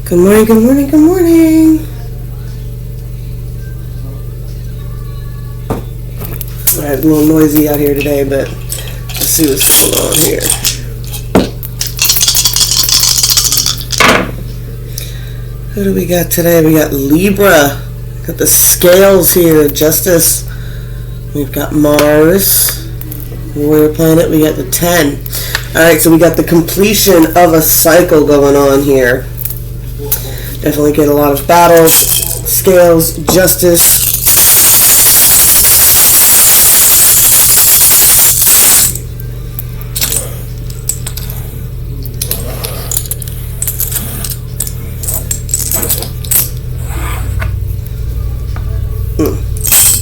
Good morning, good morning, good morning. Alright, a little noisy out here today, but let's see what's going on here. Who do we got today? We got Libra. Got the scales here, Justice. We've got Mars, Warrior Planet. We got the 10. Alright, so we got the completion of a cycle going on here. Definitely get a lot of battles, scales, justice.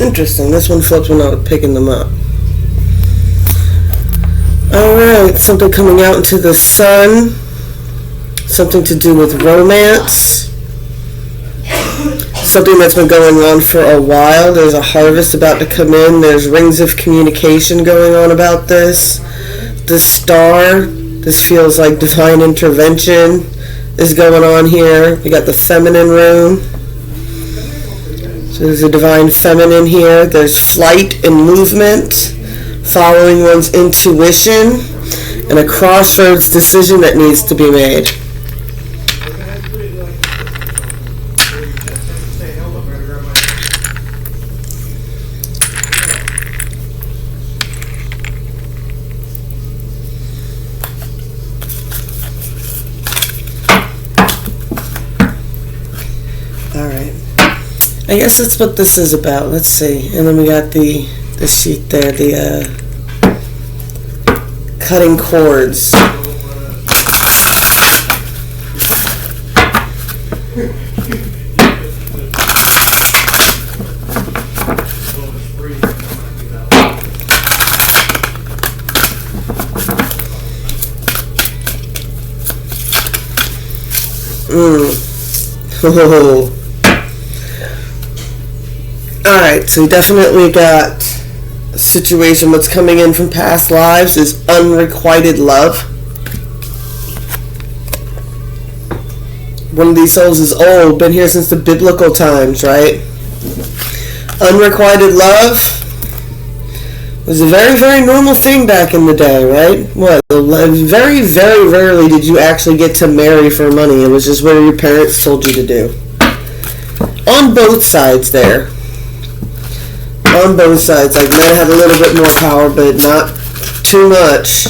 Interesting. This one flipped when I was picking them up. Alright, something coming out into the sun. Something to do with romance. Something that's been going on for a while. There's a harvest about to come in. There's rings of communication going on about this. The star. This feels like divine intervention is going on here. We got the feminine rune. So there's a divine feminine here. There's flight and movement, following one's intuition, and a crossroads decision that needs to be made. I guess that's what this is about. Let's see. And then we got the sheet there, the cutting cords. Oh. Alright, so we definitely got a situation. What's coming in from past lives is unrequited love. One of these souls is old, been here since the biblical times, right? Unrequited love was a very, very normal thing back in the day, right? What? Very, very rarely did you actually get to marry for money. It was just what your parents told you to do. On both sides there. On both sides, like men had a little bit more power, but not too much.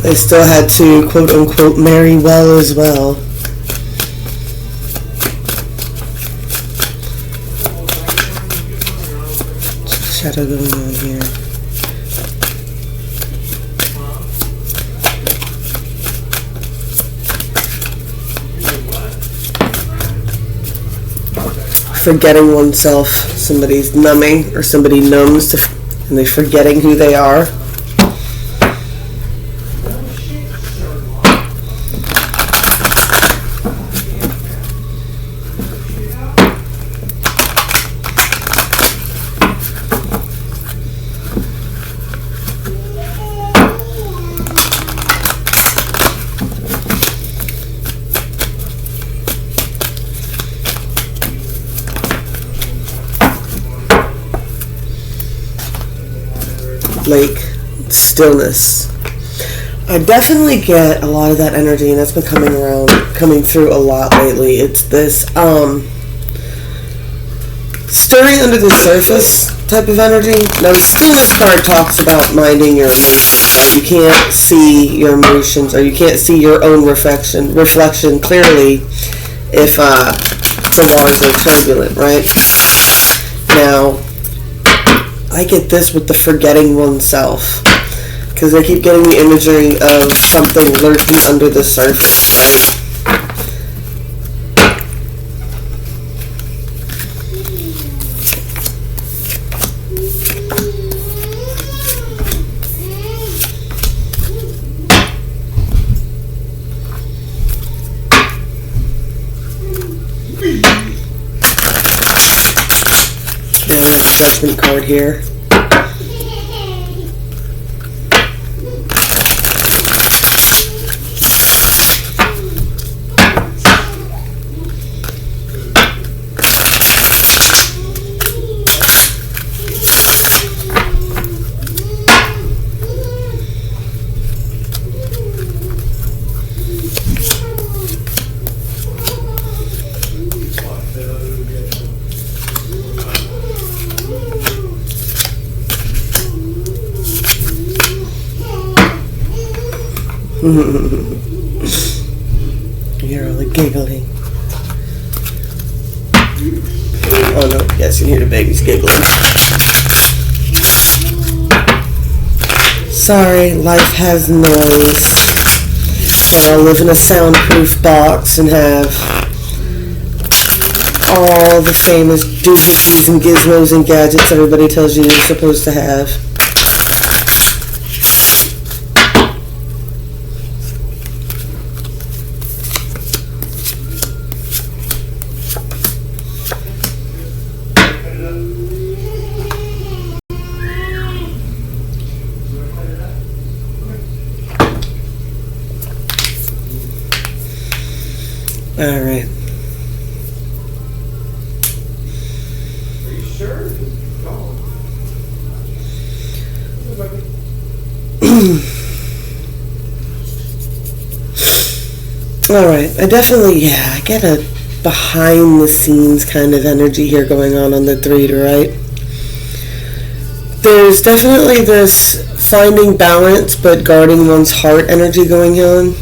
They still had to quote unquote marry well as well. Shadow going on here. Forgetting oneself. Somebody's numbing or somebody numbs and they're forgetting who they are. Like stillness. I definitely get a lot of that energy, and that's been coming through a lot lately. It's this stirring under the surface type of energy. Now the stillness card talks about minding your emotions. Like you can't see your emotions, or you can't see your own reflection clearly if the waters are turbulent, right? Now I get this with the forgetting oneself, because I keep getting the imagery of something lurking under the surface, right? Judgment card here. You're all giggling. Oh no, yes, you hear the babies giggling. Sorry, life has noise. I live in a soundproof box and have all the famous doohickeys and gizmos and gadgets everybody tells you you're supposed to have. All right. Are you sure? All right. I get a behind the scenes kind of energy here going on the 3, right? There's definitely this finding balance but guarding one's heart energy going on.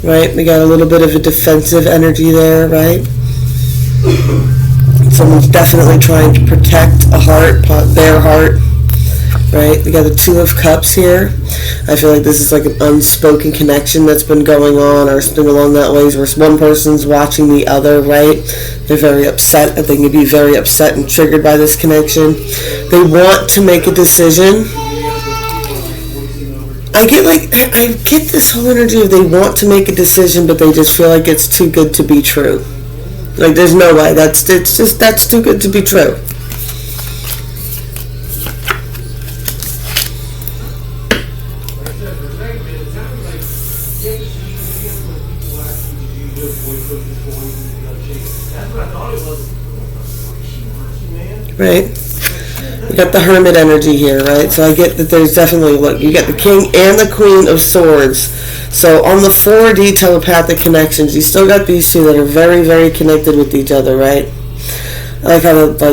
Right, we got a little bit of a defensive energy there, right? Someone's definitely trying to protect a heart, their heart, right? We got the 2 of Cups here. I feel like this is like an unspoken connection that's been going on or something along that way where one person's watching the other, right? They're very upset. I think they'd be very upset and triggered by this connection. They want to make a decision. I get this whole energy of they want to make a decision, but they just feel like it's too good to be true. Like there's no way. That's too good to be true. Right? You got the Hermit energy here, right? So I get that there's definitely, look, you got the King and the Queen of Swords. So on the 4D telepathic connections, you still got these 2 that are very, very connected with each other, right?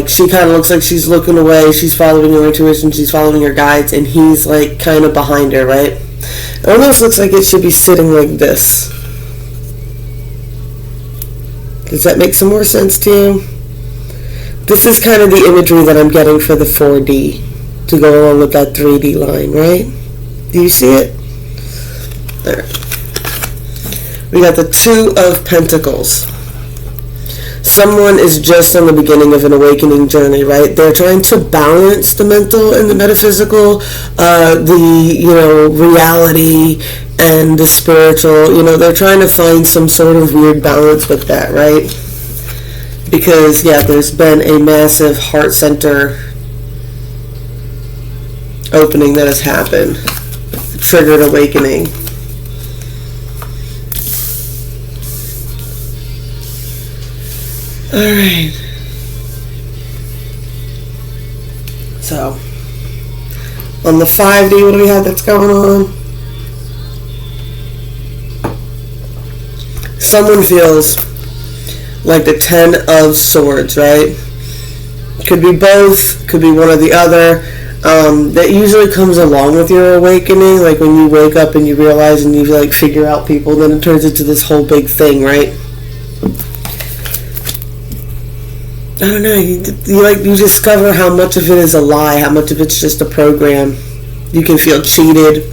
She kind of looks like she's looking away, she's following her intuition, she's following her guides, and he's like kind of behind her, right? It almost looks like it should be sitting like this. Does that make some more sense to you? This is kind of the imagery that I'm getting for the 4D to go along with that 3D line, right? Do you see it? There. We got the 2 of Pentacles. Someone is just on the beginning of an awakening journey, right? They're trying to balance the mental and the metaphysical, the reality and the spiritual. They're trying to find some sort of weird balance with that, right? Because, there's been a massive heart center opening that has happened. Triggered awakening. Alright. So, on the 5D, what do we have that's going on? Someone feels like the 10 of Swords, right? Could be both, could be one or the other. That usually comes along with your awakening, like when you wake up and you realize and you figure out people, then it turns into this whole big thing, right? I don't know, you discover how much of it is a lie, how much of it's just a program. You can feel cheated.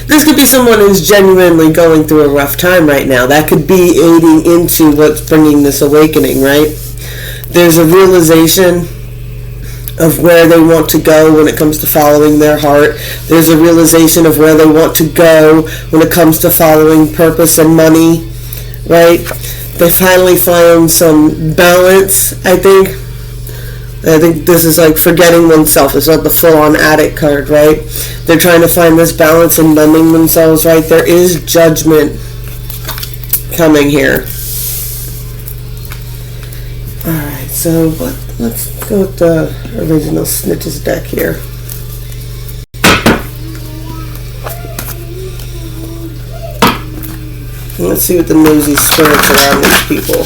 This could be someone who's genuinely going through a rough time right now. That could be aiding into what's bringing this awakening, right? There's a realization of where they want to go when it comes to following their heart. There's a realization of where they want to go when it comes to following purpose and money, right? They finally found some balance, I think. I think this is like forgetting oneself. It's not the full-on addict card, right? They're trying to find this balance and numbing themselves, right? There is judgment coming here. Alright, so let's go with the original Snitches deck here. Let's see what the nosy spirits around these people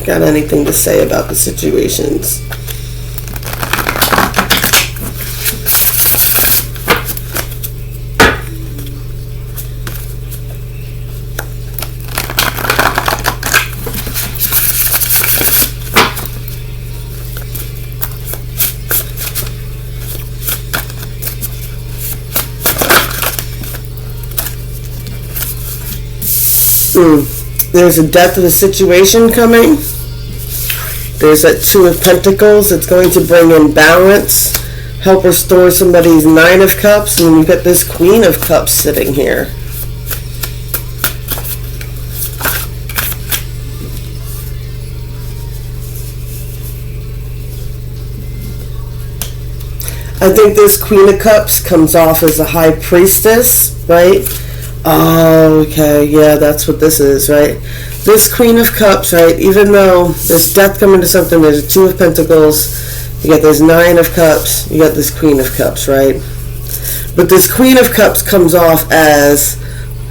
got anything to say about the situations. There's a death of a situation coming. There's that Two of Pentacles. It's going to bring in balance, help restore somebody's Nine of Cups, and then you've got this Queen of Cups sitting here. I think this Queen of Cups comes off as a High Priestess, right? Oh, okay, yeah, that's what this is, right? This Queen of Cups, right, even though there's death coming to something, there's a Two of Pentacles, you got this Nine of Cups, you got this Queen of Cups, right? But this Queen of Cups comes off as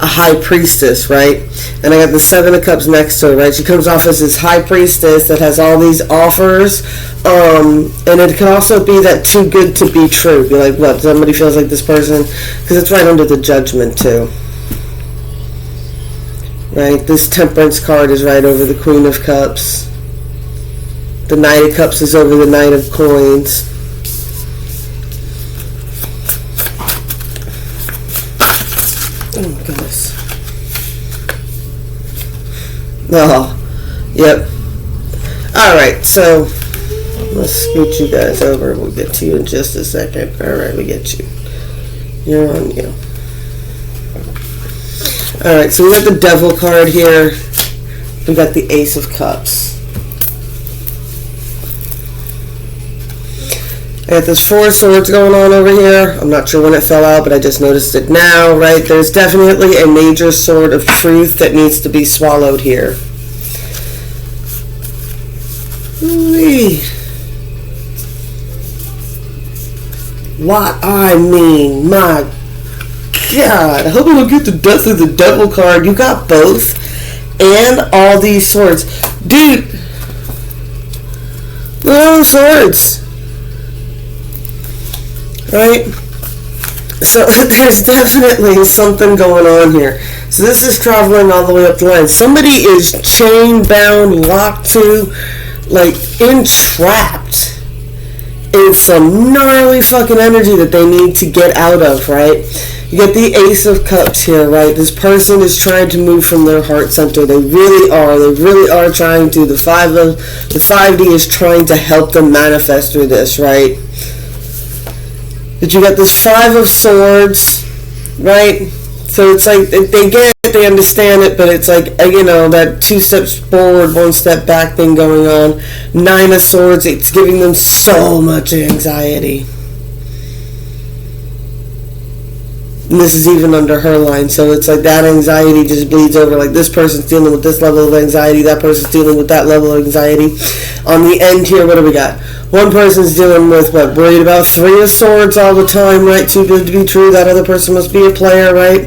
a High Priestess, right? And I got the Seven of Cups next to her, right? She comes off as this High Priestess that has all these offers. And it can also be that too good to be true. Be like, what? Somebody feels like this person? Because it's right under the Judgment, too. Right? This Temperance card is right over the Queen of Cups. The Knight of Cups is over the Knight of Coins. Oh my goodness. Oh, yep. Alright, so let's scoot you guys over. We'll get to you in just a second. Alright, we get you. You're on you. Alright, so we got the Devil card here. We got the Ace of Cups. I got this Four of Swords going on over here. I'm not sure when it fell out, but I just noticed it now, right? There's definitely a major sword of truth that needs to be swallowed here. What I mean, my God. I hope I don't get the Death of the Devil card. You got both and all these swords. Dude, no swords. Right? So there's definitely something going on here. So this is traveling all the way up the line. Somebody is chain bound, locked to, like, entrapped in some gnarly fucking energy that they need to get out of, right? You get the Ace of Cups here, right? This person is trying to move from their heart center. They really are. They really are trying to. The 5D is trying to help them manifest through this, right? But you got this Five of Swords, right? So it's like they get it, they understand it, but it's like, you know, that 2 steps forward, 1 step back thing going on. Nine of Swords, it's giving them so much anxiety. And this is even under her line, so it's like that anxiety just bleeds over. Like this person's dealing with this level of anxiety, that person's dealing with that level of anxiety. On the end here, what do we got? One person's dealing with, what, worried about 3 of Swords all the time, right? Too good to be true. That other person must be a player, right?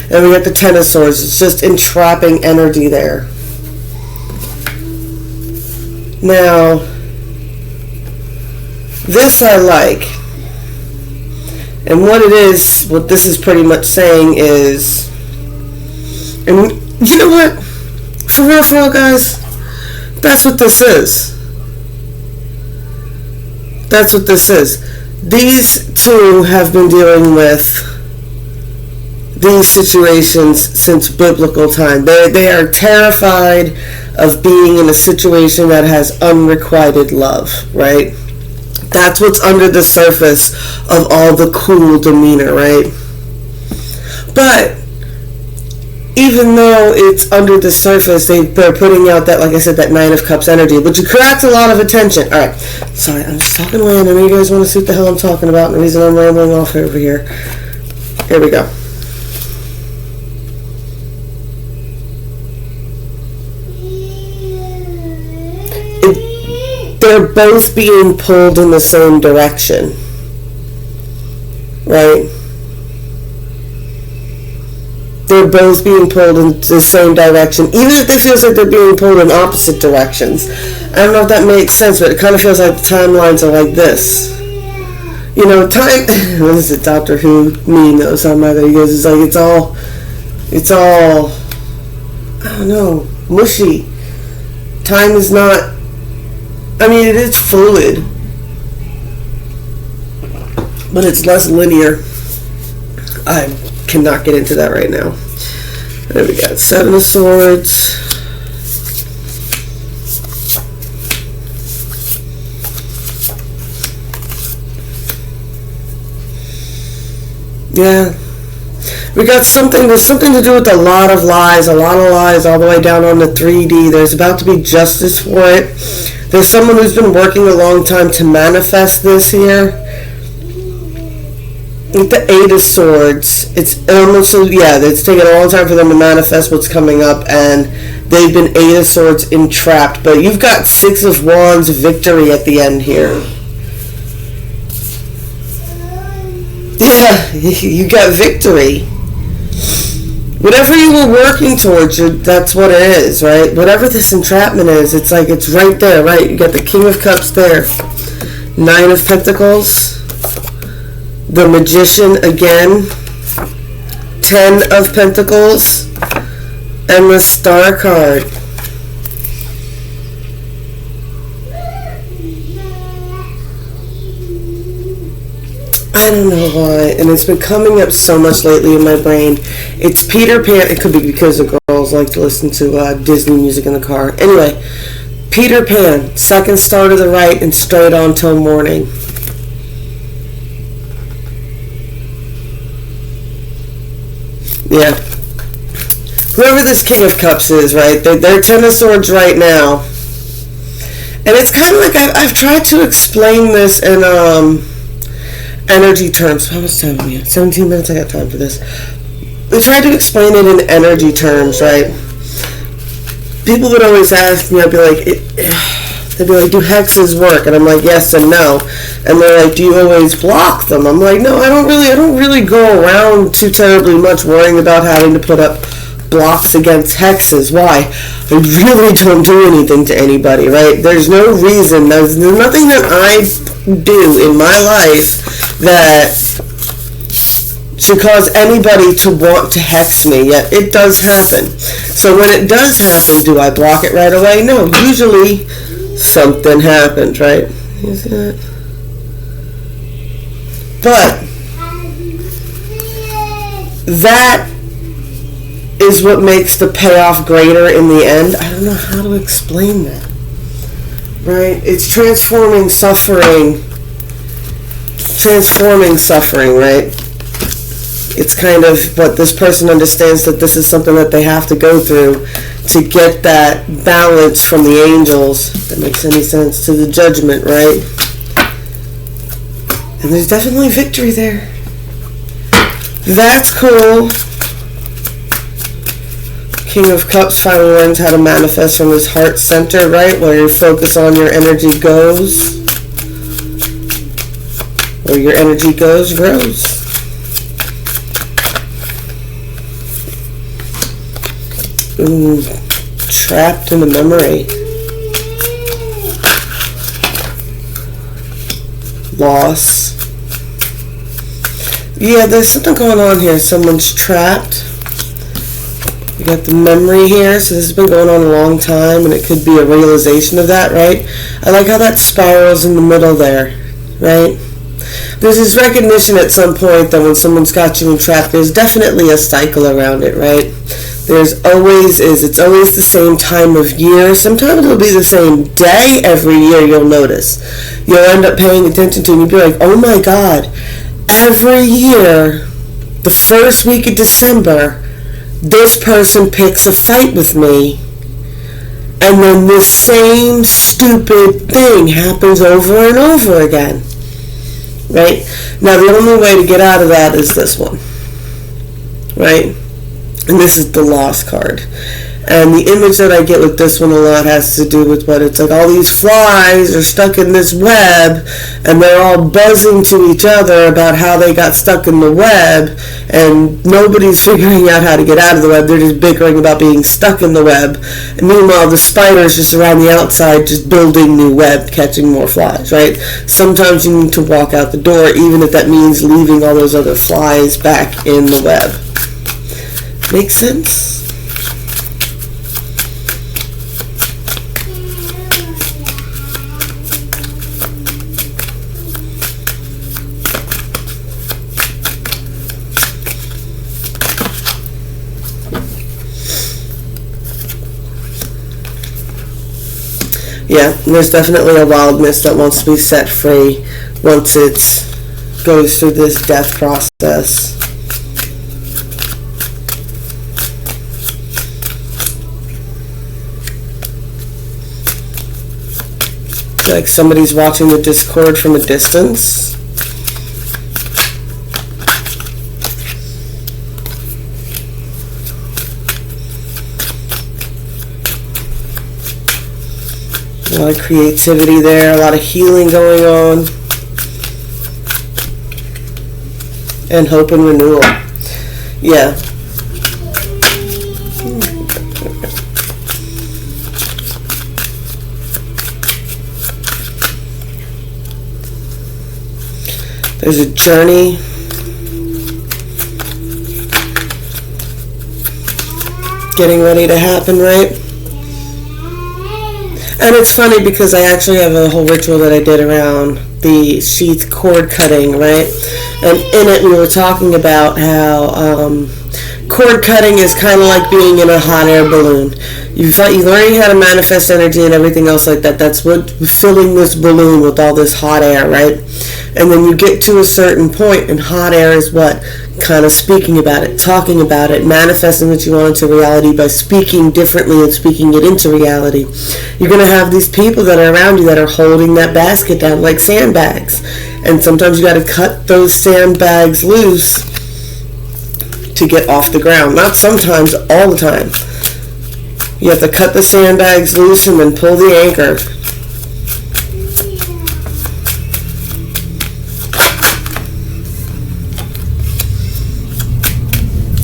And we got the 10 of Swords. It's just entrapping energy there. Now, this I like. And what it is, what this is pretty much saying is, and you know what? For real, guys, that's what this is. That's what this is. These two have been dealing with these situations since biblical time. They are terrified of being in a situation that has unrequited love, right? That's what's under the surface of all the cool demeanor, right? But even though it's under the surface, they're putting out that, like I said, that Nine of Cups energy, which attracts a lot of attention. All right, sorry, I'm just talking away, and I know you guys want to see what the hell I'm talking about, and the reason I'm rambling off over here. Here we go. They're both being pulled in the same direction, right? They're both being pulled in the same direction, even if it feels like they're being pulled in opposite directions. I don't know if that makes sense, but it kind of feels like the timelines are like this. You know, time. What is it, Doctor Who meme that was on my there? He goes, it's like it's all. I don't know, mushy. Time is not. I mean, it is fluid, but it's less linear. I cannot get into that right now. There we got 7 of Swords. Yeah. We got something, there's something to do with a lot of lies all the way down on the 3D. There's about to be justice for it. There's someone who's been working a long time to manifest this here. With the 8 of Swords, it's almost, yeah, it's taken a long time for them to manifest what's coming up, and they've been 8 of Swords entrapped. But you've got 6 of Wands victory at the end here. Yeah, you got victory. Whatever you were working towards, that's what it is, right? Whatever this entrapment is, it's like it's right there, right? You got the King of Cups there. 9 of Pentacles. The Magician again. 10 of Pentacles. And the Star card. I don't know why, and it's been coming up so much lately in my brain. It's Peter Pan. It could be because the girls like to listen to Disney music in the car. Anyway, Peter Pan, 2nd star to the right and straight on till morning. Yeah. Whoever this King of Cups is, right? They're 10 of Swords right now. And it's kind of like I've tried to explain this in energy terms. How much time do we have? 17 minutes. I got time for this. We tried to explain it in energy terms, right? People would always ask me, I'd be like, they'd be like, do hexes work? And I'm like, yes and no. And they're like, do you always block them? I'm like, no, I don't really go around too terribly much worrying about having to put up blocks against hexes. Why? I really don't do anything to anybody, right? There's no reason. There's nothing that I do in my life that should cause anybody to want to hex me, yet it does happen. So when it does happen, do I block it right away? No, usually something happens, right? You see that? But that is what makes the payoff greater in the end. I don't know how to explain that, right? It's transforming suffering, right? It's kind of what this person understands, that this is something that they have to go through to get that balance from the angels, if that makes any sense, to the judgment, right? And there's definitely victory there. That's cool. King of Cups finally learns how to manifest from his heart center, right? Where your focus on your energy goes. Where your energy goes, grows. Ooh, trapped in the memory. Loss. Yeah, there's something going on here. Someone's trapped. You got the memory here, so this has been going on a long time, and it could be a realization of that, right? I like how that spirals in the middle there, right? There's this recognition at some point that when someone's got you entrapped, there's definitely a cycle around it, right? It's always the same time of year. Sometimes it'll be the same day every year, you'll notice. You'll end up paying attention to it, and you'll be like, oh my God, every year, the first week of December, this person picks a fight with me, and then the same stupid thing happens over and over again, right? Now, the only way to get out of that is this one, right? And this is the Lost card. And the image that I get with this one a lot has to do with what it's like. All these flies are stuck in this web, and they're all buzzing to each other about how they got stuck in the web, and nobody's figuring out how to get out of the web. They're just bickering about being stuck in the web. And meanwhile, the spider's just around the outside, just building new web, catching more flies, right? Sometimes you need to walk out the door, even if that means leaving all those other flies back in the web. Make sense? Yeah, there's definitely a wildness that wants to be set free once it goes through this death process. Like somebody's watching the discord from a distance. A lot of creativity there, a lot of healing going on. And hope and renewal. Yeah. There's a journey. Getting ready to happen, right? And it's funny because I actually have a whole ritual that I did around the sheath cord cutting, right? And in it we were talking about how cord cutting is kind of like being in a hot air balloon. You're learning how to manifest energy and everything else like that. That's what filling this balloon with all this hot air, right? And then you get to a certain point, and hot air is what? Kind of speaking about it, talking about it, manifesting what you want into reality by speaking differently and speaking it into reality. You're going to have these people that are around you that are holding that basket down like sandbags. And sometimes you got to cut those sandbags loose to get off the ground. Not sometimes, all the time. You have to cut the sandbags loose and then pull the anchor.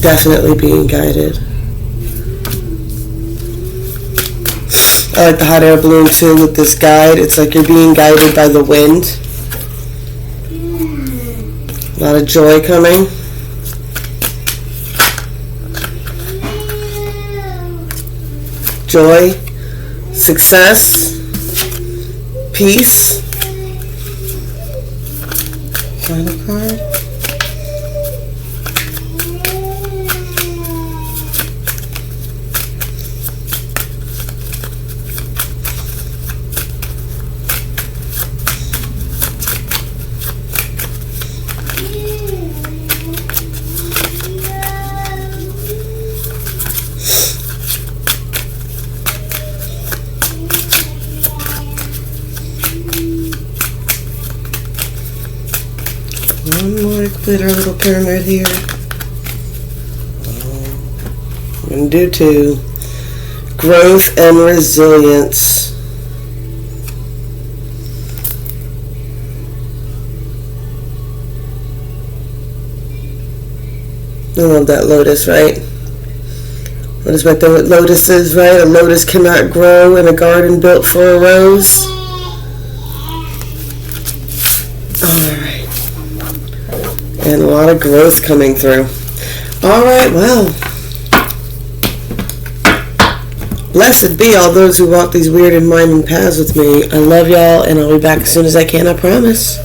Definitely being guided. I like the hot air balloon too with this guide. It's like you're being guided by the wind. A lot of joy coming. Joy, success, peace. Final card. One more glitter little pyramid here. I'm going to do 2. Growth and resilience. I love that lotus, right? What is what the lotus is, right? A lotus cannot grow in a garden built for a rose. Alright. And a lot of growth coming through. Alright, well. Blessed be all those who walk these weird and winding paths with me. I love y'all, and I'll be back as soon as I can, I promise.